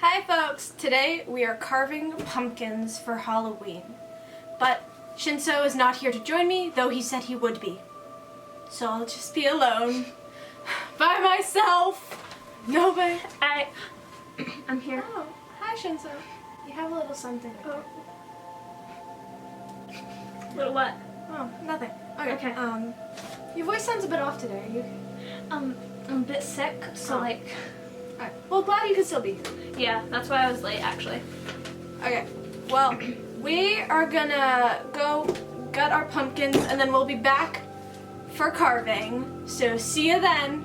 Hi folks! Today we are carving pumpkins for Halloween. But Shinso is not here to join me, though he said he would be. So I'll just be alone. By myself! Nobody. I'm here. Oh, hi Shinso. You have a little something. Oh. Little what? Oh, nothing. Okay. Your voice sounds a bit off today. Are you? I'm a bit sick, so Alright. Well, glad you could still be here. yeah, that's why I was late actually. Okay. Well, we are gonna go gut our pumpkins and then we'll be back for carving. So see you then.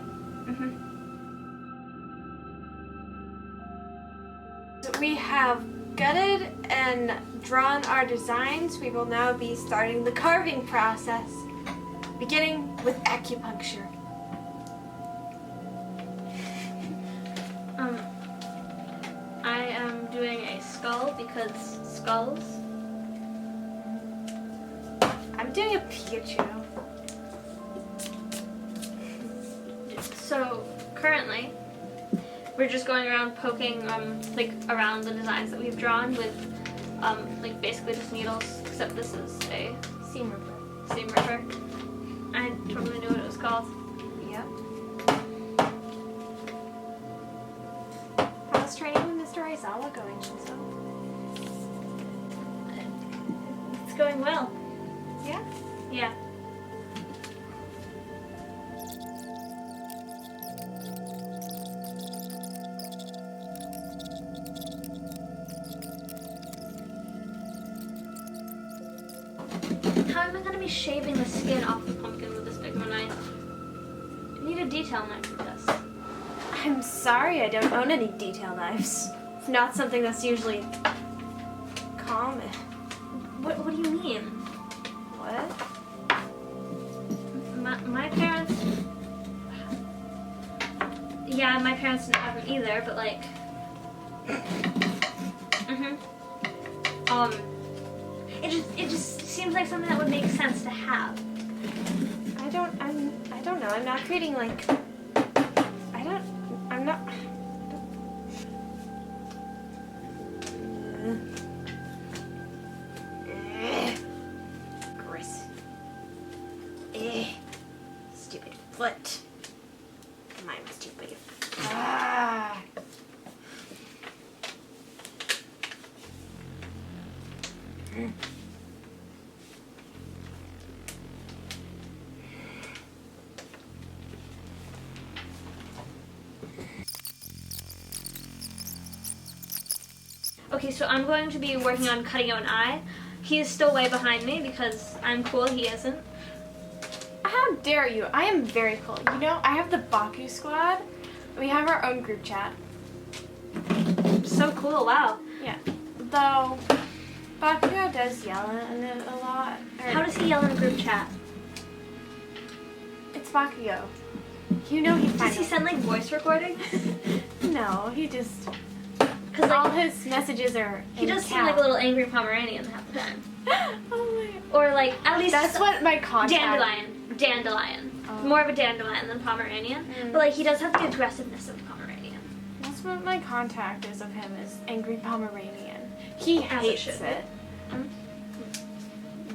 So we have gutted and drawn our designs. We will now be starting the carving process, beginning with acupuncture. I am doing a skull because skulls. I'm doing a Pikachu. So currently, we're just going around poking like around the designs that we've drawn with like basically just needles, except this is a Seam ripper. seam ripper. I totally knew what it was called. Yep. How's training with Mr. Aizawa going, Shinso? It's going well. Yeah? Yeah. How am I going to be shaving the skin off the pumpkin with this big of a knife? I need a detail knife for this. I'm sorry I don't own any detail knives. It's not something that's usually common. What do you mean? What? My parents... Yeah, my parents didn't have them either, but like... It just seems like something that would make sense to have. I don't know. I'm not creating like... I'm not... Gross. Stupid foot. Mine was too big. Ah. Okay, so I'm going to be working on cutting out an eye. He is still way behind me because I'm cool, he isn't. How dare you? I am very cool. You know, I have the Baku squad. We have our own group chat. So cool, wow. Yeah. Though, Bakugo does yell in it a lot. How does he yell in a group chat? It's Bakugo. You know he Does he send like voice recordings? No, he just... Because all like, his messages are he does seem like a little angry Pomeranian half the time. Oh my... Or like, at least... That's what my contact... Dandelion. Oh. More of a dandelion than Pomeranian. But like, he does have the aggressiveness of Pomeranian. That's what my contact is of him, is angry Pomeranian. He As it hates should be. it.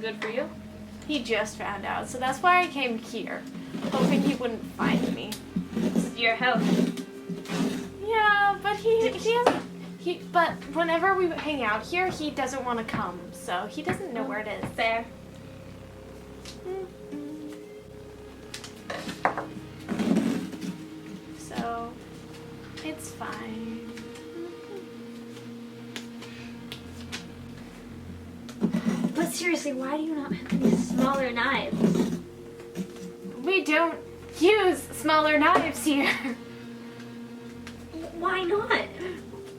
Good for you. He just found out, so that's why I came here, hoping he wouldn't find me. This is your house. Yeah, but but whenever we hang out here, he doesn't want to come, so he doesn't know where it is. Fair. So, it's fine. But seriously, why do you not have any smaller knives? We don't use smaller knives here. Why not?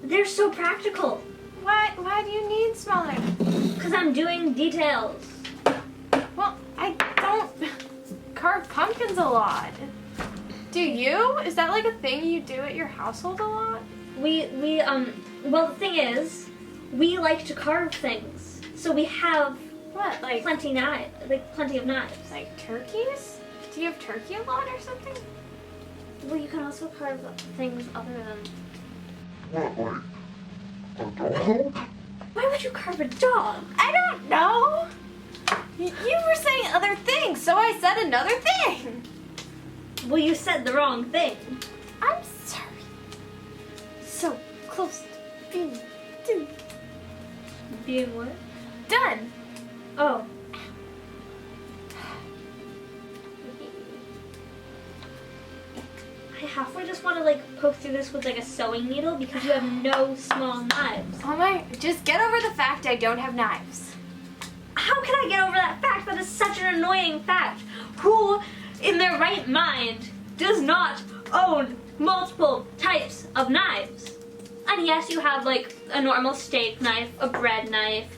They're so practical. Why do you need smaller? Because I'm doing details. Well, I don't carve pumpkins a lot. Do you? Is that like a thing you do at your household a lot? Well, the thing is, we like to carve things. So we have What, like plenty of knives. like turkeys? Do you have turkey a lot or something? Well, you can also carve things other than... What, like Why would you carve a dog? I don't know. You were saying other things, so I said another thing. Well, you said the wrong thing. I'm sorry. So close to being done. Being what? Done. Oh. I halfway just want to like poke through this with like a sewing needle because you have no small knives. Oh my, just get over the fact I don't have knives. How can I get over that fact? That is such an annoying fact. Who in their right mind does not own multiple types of knives? And yes, you have like a normal steak knife, a bread knife.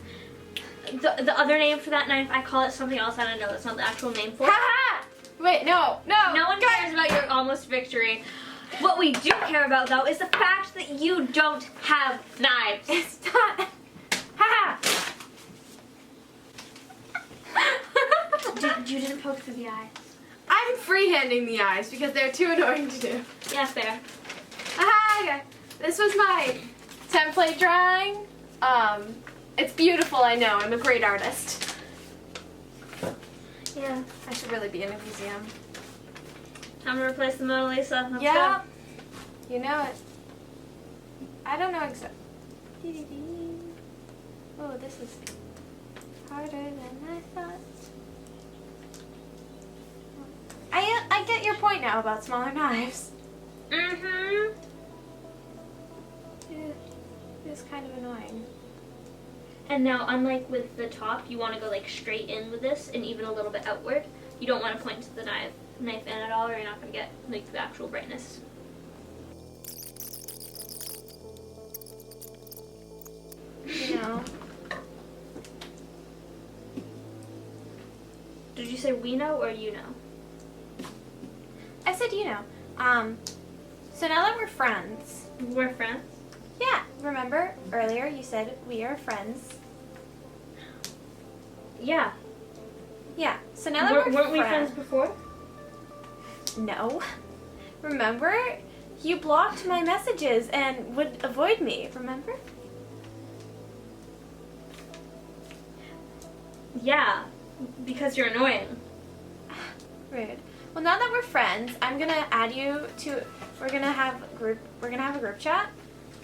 The other name for that knife, I call it something else. I don't know. That's not the actual name for it. Ha! Wait, no. No one cares about your almost victory. What we do care about, though, is the fact that you don't have knives. It's not. Ha! You didn't poke through the eyes. I'm freehanding the eyes because they're too annoying to do. Yeah, fair. Aha! Okay. This was my template drawing. It's beautiful, I know. I'm a great artist. Yeah. I should really be in a museum. Time to replace the Mona Lisa. Let's Yeah. go. You know it. I don't know exactly. Oh, this is harder than I thought. I get your point now about smaller knives. Mm-hmm. It's kind of annoying. And now, unlike with the top, you want to go like straight in with this and even a little bit outward. You don't want to point to the knife in at all, or you're not going to get like the actual brightness. You know. Did you say we know or you know? I said you know. So now that we're friends. We're friends? Yeah, remember earlier you said we are friends. Yeah. Yeah, so now that Weren't we friends before? No. Remember? You blocked my messages and would avoid me, remember? Yeah, because you're annoying. Rude. Well, now that we're friends, I'm gonna add you to. We're gonna have a group chat.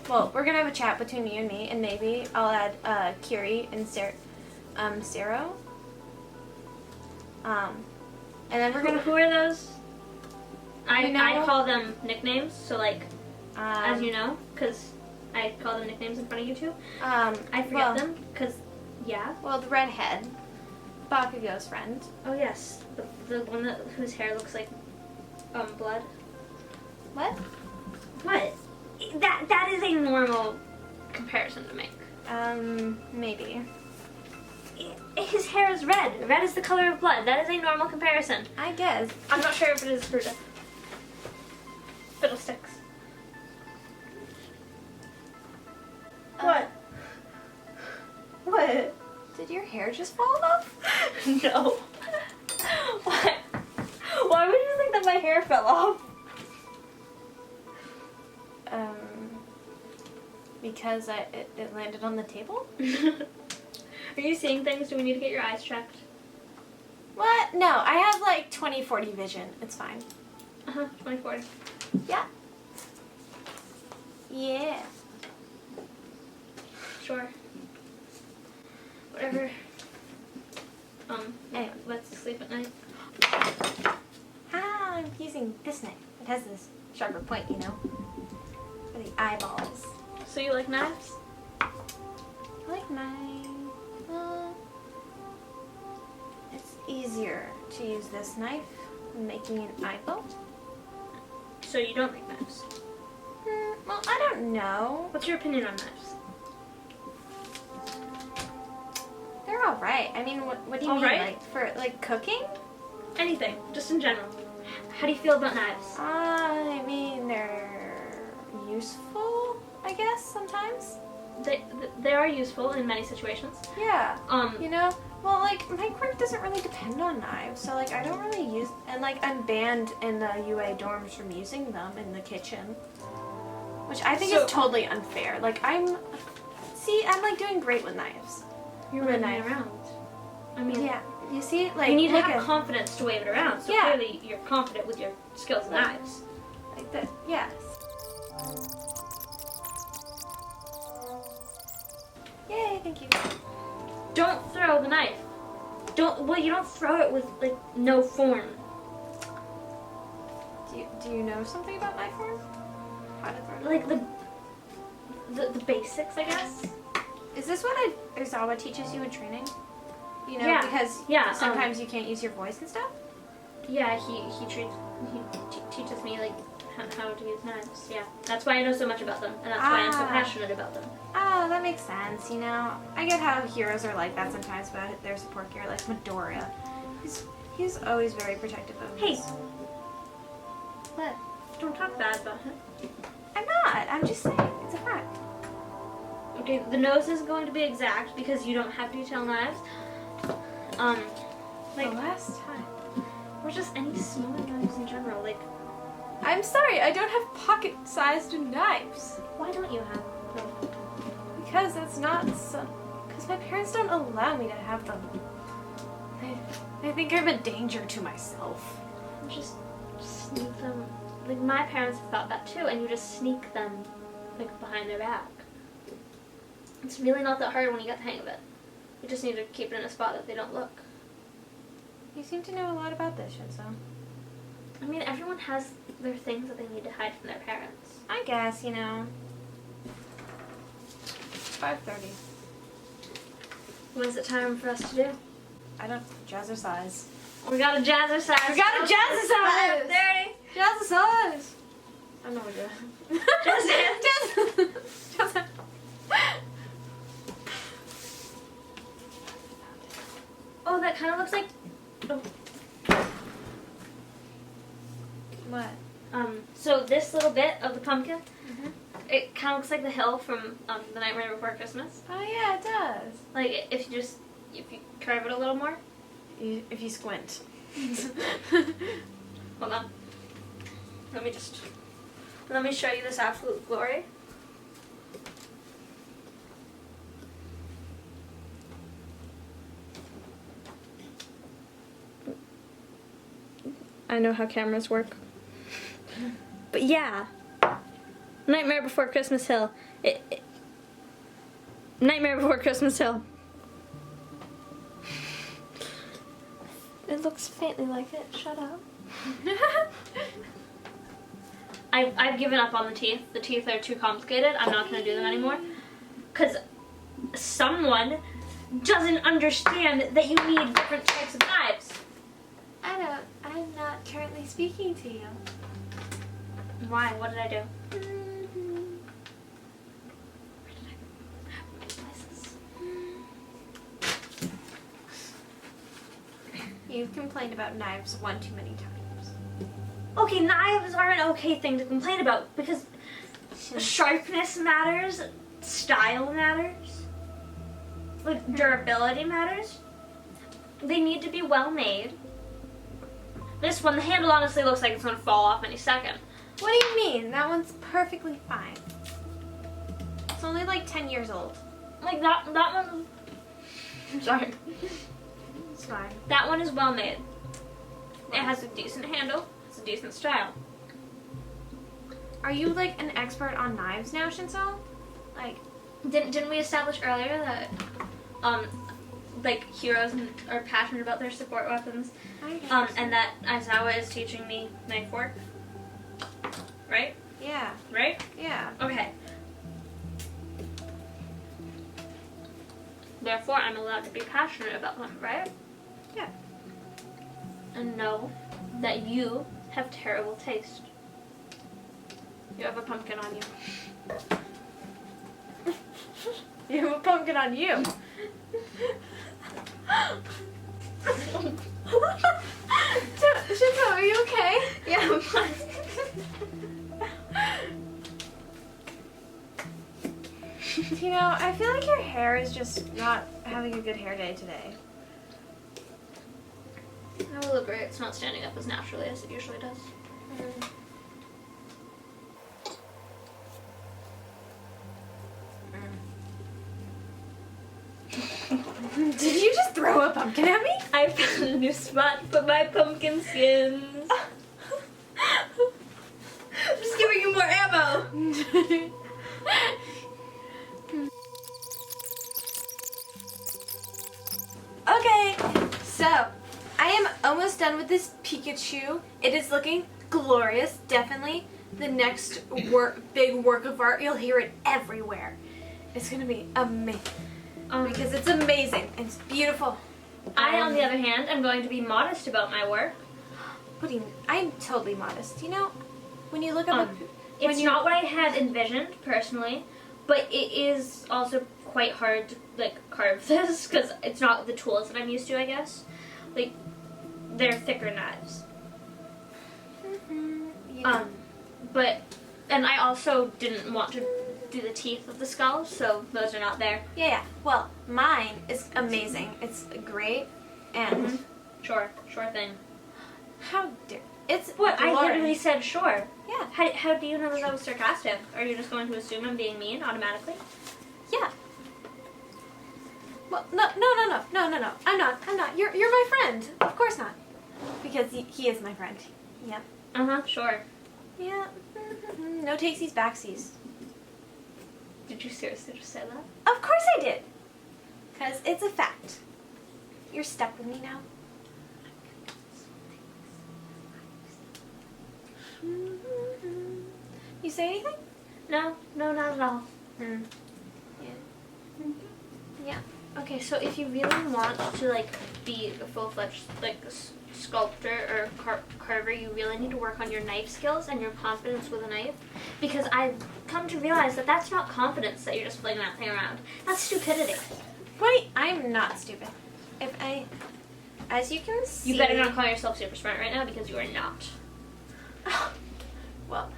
Well, we're gonna have a chat between you and me, and maybe I'll add Kiri and Sero. And then we're gonna. Who are those? You know- I call them nicknames. So like, as you know. know, because I call them nicknames in front of you two. I I forget them because yeah. Well, the redhead, Bakugo's friend. Oh yes, the one whose hair looks like blood. What? What? That is a normal comparison to make. Maybe. His hair is red. Red is the color of blood. That is a normal comparison. I guess. I'm not sure if it is for the fiddlesticks. What? What? Did your hair just fall off? No. What? Why would you think that my hair fell off? Because it landed on the table? Are you seeing things? Do we need to get your eyes checked? What? No, I have like 20/40 vision. It's fine. 24. Yeah. Yeah. Sure. Whatever. Anyway. Let's sleep at night. I'm using this knife. It has this sharper point, you know, for the eyeballs. So you like knives? I like knives. It's easier to use this knife than making an eyeball. So you don't like knives? Well, I don't know. What's your opinion on knives? They're all right. I mean, what do you All mean? right? Like for like cooking? Anything, just in general. How do you feel about knives? I mean, they're useful, I guess, sometimes. They are useful in many situations. Yeah. You know, well, like, my work doesn't really depend on knives, so, like, I don't really use, and, like, I'm banned in the UA dorms from using them in the kitchen, which I think is totally unfair. Like, I'm See, I'm like doing great with knives. You're With a waving it knife. around. I mean, Yeah. You see, like, you need to look have at confidence to wave it around. So Yeah. clearly you're confident with your skills with knives. like that. Yes. Yay! Thank you. Don't throw the knife. You don't throw it with like no form. Do you know something about knife form? How to throw it? Like the basics, I guess. Is this what Aizawa teaches you in training? You know, Yeah, because yeah, sometimes you can't use your voice and stuff. Yeah, he teaches me like how to use knives. Yeah, that's why I know so much about them, and that's why I'm so passionate about them. Oh, that makes sense. You know, I get how heroes are like that sometimes about their support gear, like Midoriya. He's always very protective of Hey. his. What? Don't talk bad about him. I'm not. I'm just saying. It's a fact. Okay, the nose is going to be exact because you don't have detail knives. Like The last time. or just any small knives in general. Like, I'm sorry. I don't have pocket-sized knives. why don't you have them? Because that's not some. Because my parents don't allow me to have them. I think I'm a danger to myself. Just sneak them. Like my parents have thought that too, and you just sneak them like behind their back. It's really not that hard when you get the hang of it. You just need to keep it in a spot that they don't look. You seem to know a lot about this, Shinso. I mean, everyone has their things that they need to hide from their parents. I guess, you know. 5:30. What is it time for us to do? I don't. Jazzercise. We got a jazzercise. We got a jazzercise! 5:30. Jazzercise! I know what Jazz. Oh, that kind of looks like. Oh. What? So this little bit of the pumpkin, Mm-hmm. it kind of looks like the hill from The Nightmare Before Christmas. Oh yeah, it does. Like if you curve it a little more. If you squint. Hold on. Let me show you this absolute glory. I know how cameras work. But yeah. Nightmare Before Christmas Hill. Nightmare Before Christmas Hill. It looks faintly like it. Shut up. I've given up on the teeth. The teeth are too complicated. I'm not going to do them anymore. Because someone doesn't understand that you need different types of knives. I'm not currently speaking to you. Why? What did I do? You've complained about knives one too many times. Okay, knives are an okay thing to complain about because sharpness matters, style matters, like durability matters. They need to be well made. This one, the handle honestly looks like it's gonna fall off any second. What do you mean? That one's perfectly fine. It's only like 10 years old. Like that one. I'm sorry. It's fine. That one is well made. It has a decent handle. It's a decent style. Are you like an expert on knives now, Shinso? Like, Didn't we establish earlier that like heroes are passionate about their support weapons? I guess. And that Aizawa is teaching me knife work. Right? Yeah. Right? Yeah. Okay. Therefore, I'm allowed to be passionate about them, right? Yeah. And know that you have terrible taste. You have a pumpkin on you. You have a pumpkin on you. Shinso, are you okay? Yeah, I'm fine. You know, I feel like your hair is just not having a good hair day today. I will agree, it's not standing up as naturally as it usually does. Did you just throw a pumpkin at me? I found a new spot to put my pumpkin skins. I'm just giving you more ammo. Okay, so I am almost done with this Pikachu. It is looking glorious, definitely. The next big work of art, you'll hear it everywhere. It's gonna be amazing. Because it's amazing and it's beautiful. I, on the other hand, am going to be modest about my work. What do you mean? I'm totally modest. You know, when you look at It's not what I had envisioned, personally, but it is also quite hard to, like, carve this, because it's not the tools that I'm used to, I guess. Like, they're thicker knives. Yeah. And I also didn't want to do the teeth of the skull, so those are not there. Yeah. Well, mine is amazing. It's great, and Sure thing. how dare it's What? I glorious. literally said sure. Yeah. How do you know that I was sarcastic? Are you just going to assume I'm being mean automatically? Yeah. Well, no. I'm not. You're my friend. Of course not. Because he is my friend. Yeah. Sure. Yeah. No takesies, backsies. Did you seriously just say that? Of course I did. Because it's a fact. You're stuck with me now. You say anything? No, not at all. Yeah. Yeah. Okay, so if you really want to, like, be a full-fledged, like, sculptor or carver, you really need to work on your knife skills and your confidence with a knife. Because I've come to realize that that's not confidence that you're just flinging that thing around. That's stupidity. Wait, I'm not stupid. As you can see... You better not call yourself super smart right now, because you are not. Well,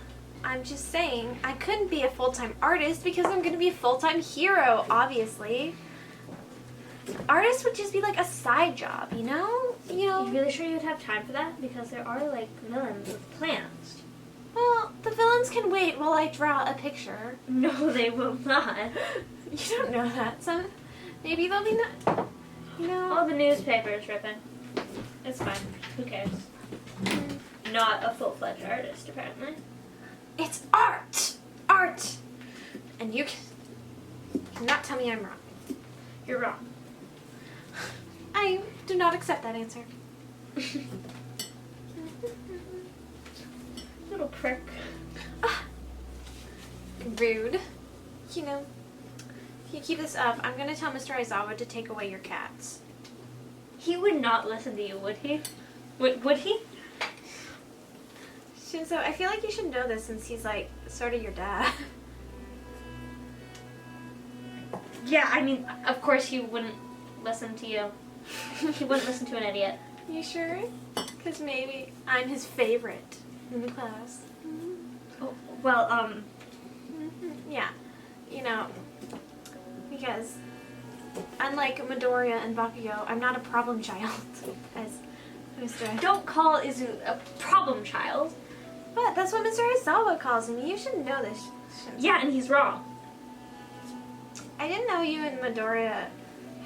I'm just saying, I couldn't be a full-time artist because I'm going to be a full-time hero, obviously. Artist would just be like a side job, you know? You really sure you'd have time for that? Because there are, like, villains with plans. Well, the villains can wait while I draw a picture. No, they will not. You don't know that. Maybe they'll be not, All the newspapers, Reme. It's fine. Who cares? Not a full-fledged artist, apparently. It's art! Art! And you cannot tell me I'm wrong. You're wrong. I do not accept that answer. Little prick. Rude. If you keep this up, I'm going to tell Mr. Aizawa to take away your cats. He would not listen to you, would he? Would he? Shinso, I feel like you should know this since he's, like, sort of your dad. Yeah, I mean, of course he wouldn't listen to you. He wouldn't listen to an idiot. You sure? Because maybe I'm his favorite in the class. Oh, well, Yeah. Because unlike Midoriya and Bakugo, I'm not a problem child, as Mr. Don't call Izu a problem child. But that's what Mr. Aizawa calls him. You should know this, Shinso. Yeah, and he's wrong. I didn't know you and Midoriya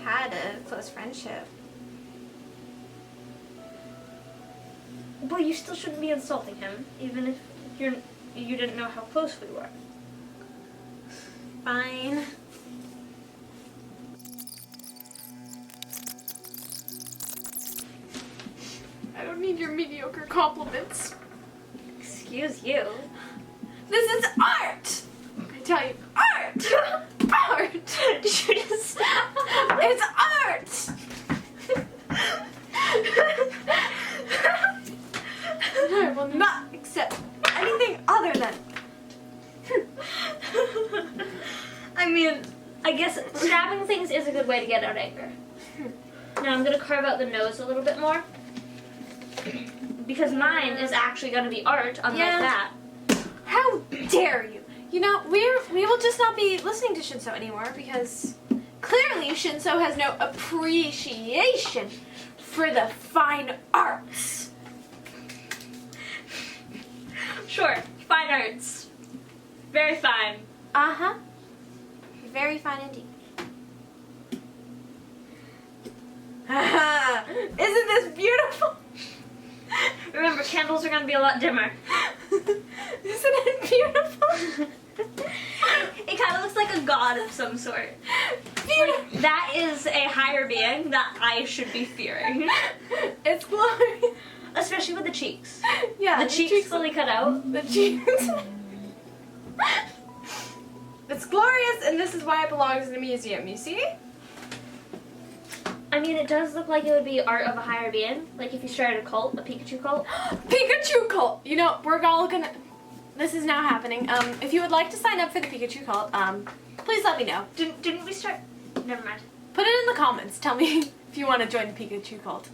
had a close friendship. Well, you still shouldn't be insulting him, even if you didn't know how close we were. Fine. I don't need your mediocre compliments. Excuse you. This is art! I tell you, art! Art! Did you just... It's art! I will not accept anything other than... I mean, I guess stabbing things is a good way to get out anger. Now I'm going to carve out the nose a little bit more. Because mine is actually going to be art, unlike that. How dare you? We will just not be listening to Shinso anymore because clearly Shinso has no appreciation for the fine arts. Sure, fine arts. Very fine. Uh-huh. Very fine indeed. Isn't this beautiful? Remember, candles are gonna be a lot dimmer. Isn't it beautiful? It kind of looks like a god of some sort. Beautiful. That is a higher being that I should be fearing. It's glorious. Especially with the cheeks. Yeah, The cheeks fully cut out. The cheeks. It's glorious, and this is why it belongs in a museum, you see? I mean, it does look like it would be art of a higher being. Like if you started a cult, a Pikachu cult. Pikachu cult! You know, we're all gonna... This is now happening. If you would like to sign up for the Pikachu cult, please let me know. Didn't we start? Never mind. Put it in the comments. Tell me if you want to join the Pikachu cult.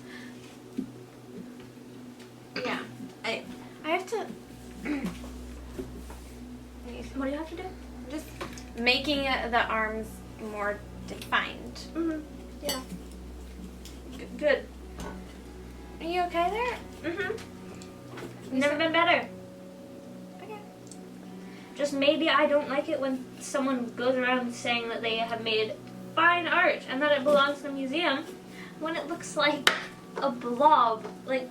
Yeah. I have to... What do you have to do? Just making the arms more defined. Mm-hmm. Yeah. Good. Are you okay there? Mm-hmm. Never been better. Okay. Just maybe I don't like it when someone goes around saying that they have made fine art and that it belongs in a museum when it looks like a blob. Like,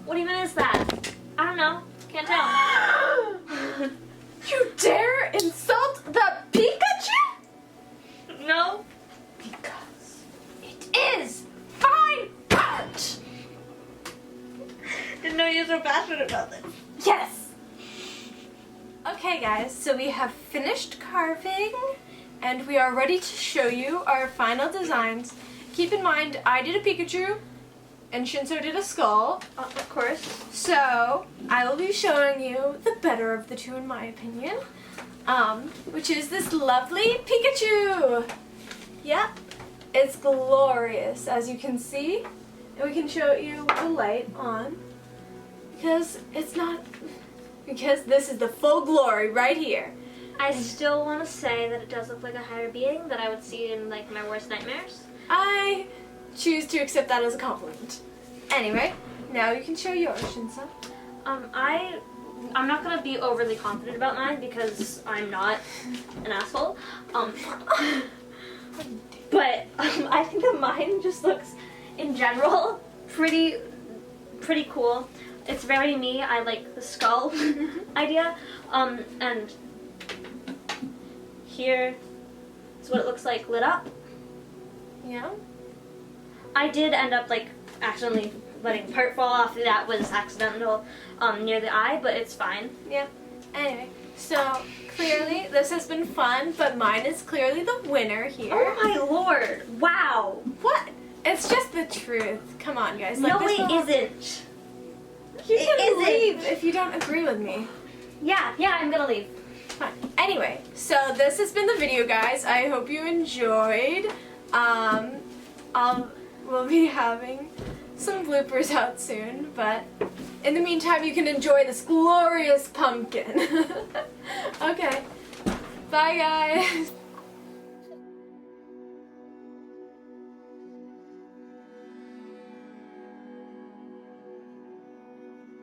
what even is that? I don't know. Can't tell. You dare insult the Pikachu? No. Because it is fine art! Didn't know you were so passionate about this. Yes! Okay guys, so we have finished carving and we are ready to show you our final designs. Keep in mind, I did a Pikachu and Shinso did a skull. Of course. So, I will be showing you the better of the two in my opinion, which is this lovely Pikachu. Yep, it's glorious as you can see. And we can show you the light on because because this is the full glory right here. I still want to say that it does look like a higher being that I would see in like my worst nightmares. I choose to accept that as a compliment. Anyway, now you can show yours, Shinso. I'm not gonna be overly confident about mine because I'm not an asshole. But I think that mine just looks, in general, pretty cool. It's very me. I like the skull idea. And here is what it looks like lit up. Yeah? I did end up like accidentally letting part fall off. That was accidental near the eye, but it's fine. Yeah. Anyway, so clearly this has been fun, but mine is clearly the winner here. Oh my lord! Wow. What? It's just the truth. Come on, guys. No, this it will- isn't. You It can isn't. leave if you don't agree with me. Yeah, I'm gonna leave. Fine. Anyway, so this has been the video, guys. I hope you enjoyed. We'll be having some bloopers out soon, but in the meantime, you can enjoy this glorious pumpkin. Okay. Bye, guys.